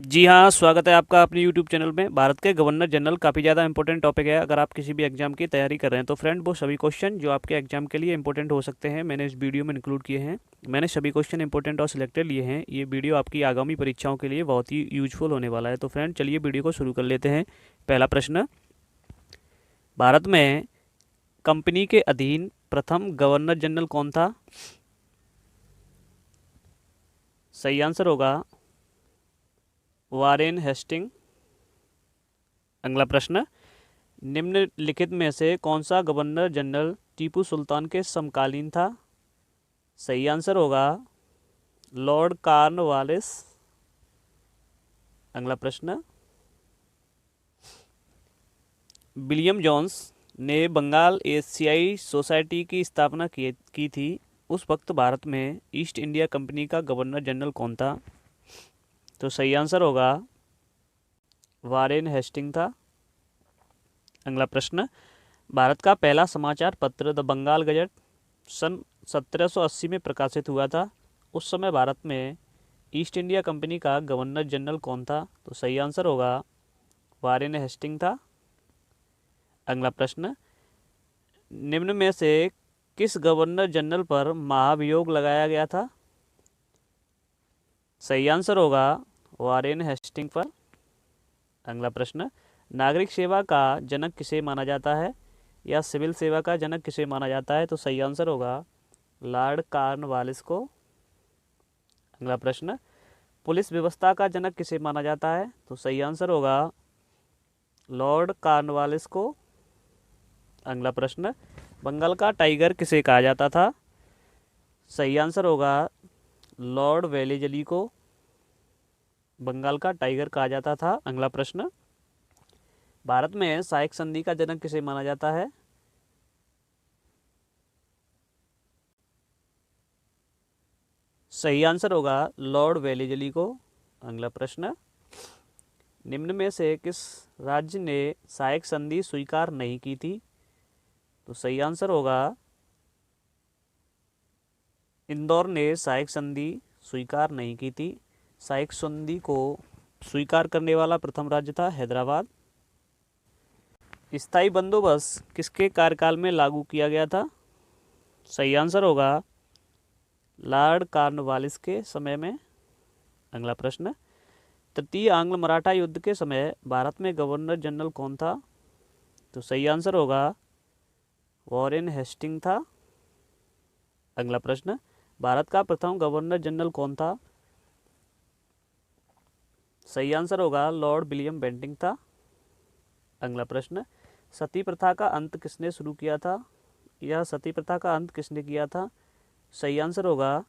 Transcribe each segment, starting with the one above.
जी हाँ, स्वागत है आपका अपने यूट्यूब चैनल में। भारत के गवर्नर जनरल काफ़ी ज़्यादा इंपॉर्टेंट टॉपिक है। अगर आप किसी भी एग्जाम की तैयारी कर रहे हैं तो फ्रेंड वो सभी क्वेश्चन जो आपके एग्जाम के लिए इंपॉर्टेंट हो सकते हैं मैंने इस वीडियो में इंक्लूड किए हैं। मैंने सभी क्वेश्चन इंपॉर्टेंट और सिलेक्टेड लिए हैं। ये वीडियो आपकी आगामी परीक्षाओं के लिए बहुत ही यूजफुल होने वाला है। तो फ्रेंड चलिए वीडियो को शुरू कर लेते हैं। पहला प्रश्न, भारत में कंपनी के अधीन प्रथम गवर्नर जनरल कौन था? सही आंसर होगा वारेन हेस्टिंग। अगला प्रश्न, निम्नलिखित में से कौन सा गवर्नर जनरल टीपू सुल्तान के समकालीन था? सही आंसर होगा लॉर्ड कॉर्नवालिस। अगला प्रश्न, विलियम जोन्स ने बंगाल एशियाई सोसाइटी की स्थापना की थी। उस वक्त भारत में ईस्ट इंडिया कंपनी का गवर्नर जनरल कौन था? तो सही आंसर होगा वारेन हेस्टिंग था। अगला प्रश्न, भारत का पहला समाचार पत्र द बंगाल गजट सन 1780 में प्रकाशित हुआ था। उस समय भारत में ईस्ट इंडिया कंपनी का गवर्नर जनरल कौन था? तो सही आंसर होगा वारेन हेस्टिंग था। अगला प्रश्न, निम्न में से किस गवर्नर जनरल पर महाभियोग लगाया गया था? सही आंसर होगा वारेन हेस्टिंग पर। अगला प्रश्न, नागरिक सेवा का जनक किसे माना जाता है या सिविल सेवा का जनक किसे माना जाता है? तो सही आंसर होगा लॉर्ड कॉर्नवालिस को। अगला प्रश्न, पुलिस व्यवस्था का जनक किसे माना जाता है? तो सही आंसर होगा लॉर्ड कॉर्नवालिस को। अगला प्रश्न, बंगाल का टाइगर किसे कहा जाता था? सही आंसर होगा लॉर्ड वेलेजली को बंगाल का टाइगर कहा जाता था। अगला प्रश्न, भारत में सहायक संधि का जनक किसे माना जाता है? सही आंसर होगा लॉर्ड वेलेजली को। अगला प्रश्न, निम्न में से किस राज्य ने सहायक संधि स्वीकार नहीं की थी? तो सही आंसर होगा इंदौर ने सहायक संधि स्वीकार नहीं की थी। सहायक संधि को स्वीकार करने वाला प्रथम राज्य था हैदराबाद। स्थायी बंदोबस्त किसके कार्यकाल में लागू किया गया था? सही आंसर होगा लॉर्ड कॉर्नवालिस के समय में। अगला प्रश्न, तृतीय आंग्ल मराठा युद्ध के समय भारत में गवर्नर जनरल कौन था? तो सही आंसर होगा वॉरेन हेस्टिंग था। अगला प्रश्न, भारत का प्रथम गवर्नर जनरल कौन था? सही आंसर होगा लॉर्ड विलियम बेंटिंग था। अगला प्रश्न, सती प्रथा का अंत किसने शुरू किया था? यह सती प्रथा का अंत किसने किया था? सही आंसर होगा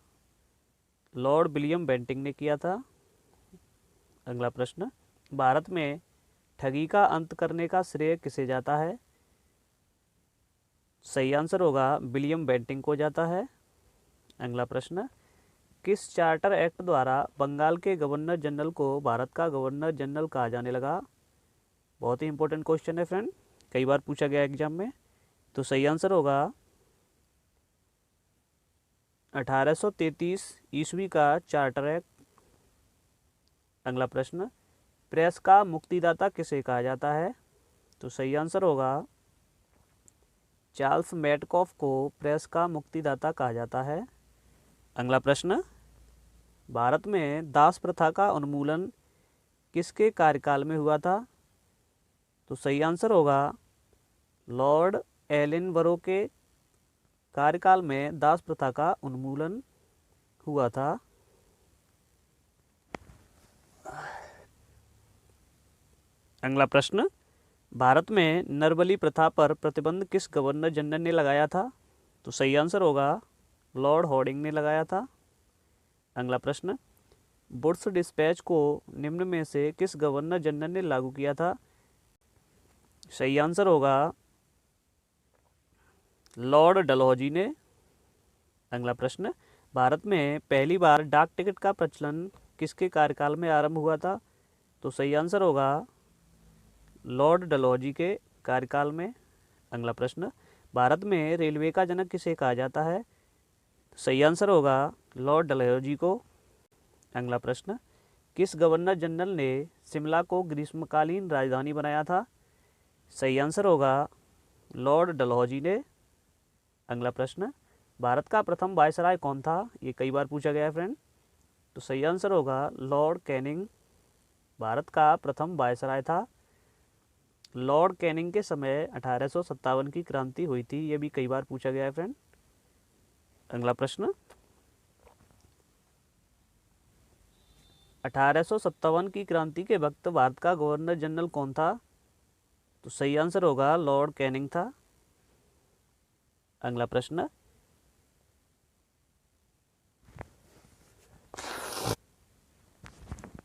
लॉर्ड विलियम बेंटिंग ने किया था। अगला प्रश्न, भारत में ठगी का अंत करने का श्रेय किसे जाता है? सही आंसर होगा विलियम बेंटिंग को जाता है। अगला प्रश्न, किस चार्टर एक्ट द्वारा बंगाल के गवर्नर जनरल को भारत का गवर्नर जनरल कहा जाने लगा? बहुत ही इंपॉर्टेंट क्वेश्चन है फ्रेंड, कई बार पूछा गया एग्जाम में। तो सही आंसर होगा 1833 ईस्वी का चार्टर एक्ट। अगला प्रश्न, प्रेस का मुक्तिदाता किसे कहा जाता है? तो सही आंसर होगा चार्ल्स मेडकॉफ को प्रेस का मुक्तिदाता कहा जाता है। अगला प्रश्न, भारत में दास प्रथा का उन्मूलन किसके कार्यकाल में हुआ था? तो सही आंसर होगा लॉर्ड एलिनबरो के कार्यकाल में दास प्रथा का उन्मूलन हुआ था। अगला प्रश्न, भारत में नरबली प्रथा पर प्रतिबंध किस गवर्नर जनरल ने लगाया था? तो सही आंसर होगा लॉर्ड हॉर्डिंग ने लगाया था। अगला प्रश्न, वुड्स डिस्पैच को निम्न में से किस गवर्नर जनरल ने लागू किया था? सही आंसर होगा लॉर्ड डलहौजी ने। अगला प्रश्न, भारत में पहली बार डाक टिकट का प्रचलन किसके कार्यकाल में आरंभ हुआ था? तो सही आंसर होगा लॉर्ड डलहौजी के कार्यकाल में। अगला प्रश्न, भारत में रेलवे का जनक किसे कहा जाता है? सही आंसर होगा लॉर्ड डलहौजी को। अगला प्रश्न, किस गवर्नर जनरल ने शिमला को ग्रीष्मकालीन राजधानी बनाया था? सही आंसर होगा लॉर्ड डलहौजी ने। अगला प्रश्न, भारत का प्रथम वायसराय कौन था? ये कई बार पूछा गया है फ्रेंड। तो सही आंसर होगा लॉर्ड कैनिंग भारत का प्रथम वायसराय था। लॉर्ड कैनिंग के समय 1857 की क्रांति हुई थी। ये भी कई बार पूछा गया है फ्रेंड। अगला प्रश्न, 1857 की क्रांति के वक्त भारत का गवर्नर जनरल कौन था? तो सही आंसर होगा लॉर्ड कैनिंग था। अगला प्रश्न,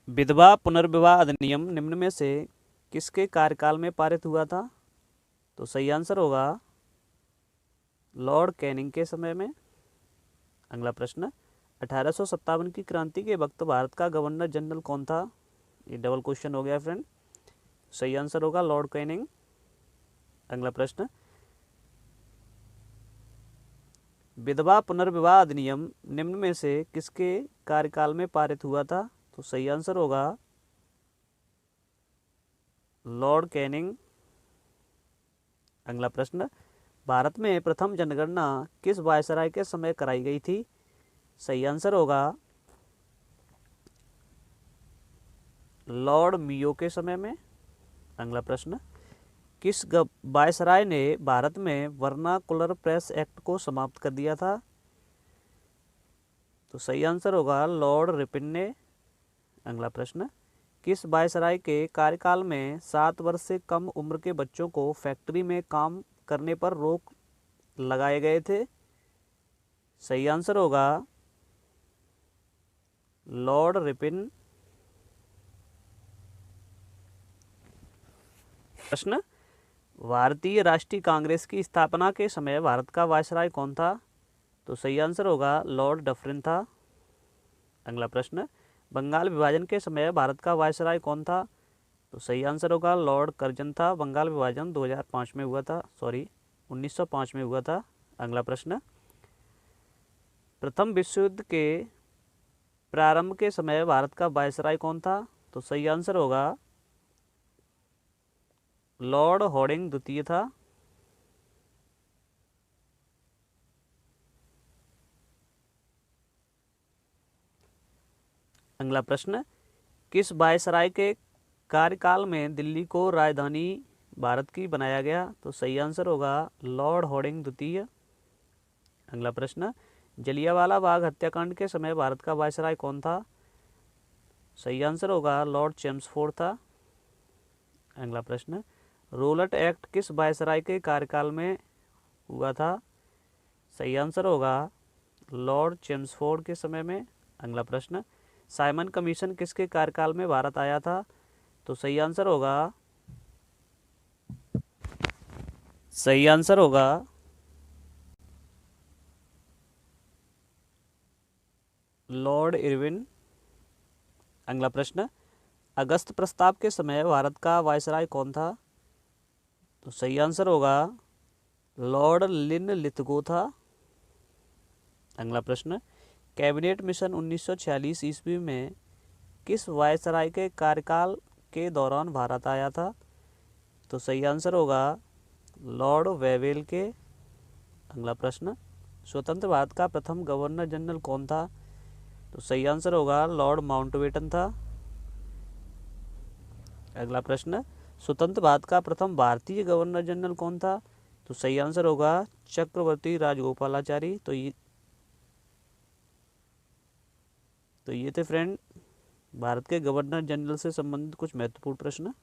विधवा पुनर्विवाह अधिनियम निम्न में से किसके कार्यकाल में पारित हुआ था? तो सही आंसर होगा लॉर्ड कैनिंग के समय में। अगला प्रश्न, 1857 की क्रांति के वक्त भारत का गवर्नर जनरल कौन था? ये डबल क्वेश्चन हो गया फ्रेंड। सही आंसर होगा लॉर्ड कैनिंग। अगला प्रश्न, विधवा पुनर्विवाह अधिनियम निम्न में से किसके कार्यकाल में पारित हुआ था? तो सही आंसर होगा लॉर्ड कैनिंग। अगला प्रश्न, भारत में प्रथम जनगणना किस वायसराय के समय कराई गई थी? सही आंसर होगा लॉर्ड मियो के समय में। अगला प्रश्न, किस वायसराय ने भारत में वर्नाकुलर प्रेस एक्ट को समाप्त कर दिया था? तो सही आंसर होगा लॉर्ड रिपन ने। अगला प्रश्न, किस वायसराय के कार्यकाल में 7 वर्ष से कम उम्र के बच्चों को फैक्ट्री में काम करने पर रोक लगाए गए थे? सही आंसर होगा लॉर्ड रिपन। प्रश्न, भारतीय राष्ट्रीय कांग्रेस की स्थापना के समय भारत का वायसराय कौन था? तो सही आंसर होगा लॉर्ड डफरिन था। अगला प्रश्न, बंगाल विभाजन के समय भारत का वायसराय कौन था? तो सही आंसर होगा लॉर्ड कर्जन था। बंगाल विभाजन 2005 में हुआ था, 1905 में हुआ था। अगला प्रश्न, प्रथम विश्व युद्ध के प्रारंभ के समय भारत का वायसराय कौन था? तो सही आंसर होगा लॉर्ड हॉर्डिंग द्वितीय था। अगला प्रश्न, किस वायसराय के कार्यकाल में दिल्ली को राजधानी भारत की बनाया गया? तो सही आंसर होगा लॉर्ड हॉर्डिंग द्वितीय। अगला प्रश्न, जलियांवाला बाग हत्याकांड के समय भारत का वायसराय कौन था? सही आंसर होगा लॉर्ड चेम्सफोर्ड था। अगला प्रश्न, रोलट एक्ट किस वायसराय के कार्यकाल में हुआ था? सही आंसर होगा लॉर्ड चेम्सफोर्ड के समय में। अगला प्रश्न, साइमन कमीशन किसके कार्यकाल में भारत आया था? तो सही आंसर होगा लॉर्ड इरविन। अगला प्रश्न, अगस्त प्रस्ताव के समय भारत का वायसराय कौन था? तो सही आंसर होगा लॉर्ड लिन लिथगो था। अगला प्रश्न, कैबिनेट मिशन 1946 ईस्वी में किस वायसराय के कार्यकाल के दौरान भारत आया था? तो सही आंसर होगा लॉर्ड वेवेल के। अगला प्रश्न, स्वतंत्र भारत का प्रथम गवर्नर जनरल कौन था? तो सही आंसर होगा लॉर्ड माउंटबेटन था। अगला प्रश्न, स्वतंत्र भारत का प्रथम भारतीय गवर्नर जनरल कौन था? तो सही आंसर होगा चक्रवर्ती राजगोपालाचारी। तो ये थे फ्रेंड भारत के गवर्नर जनरल से संबंधित कुछ महत्वपूर्ण प्रश्न।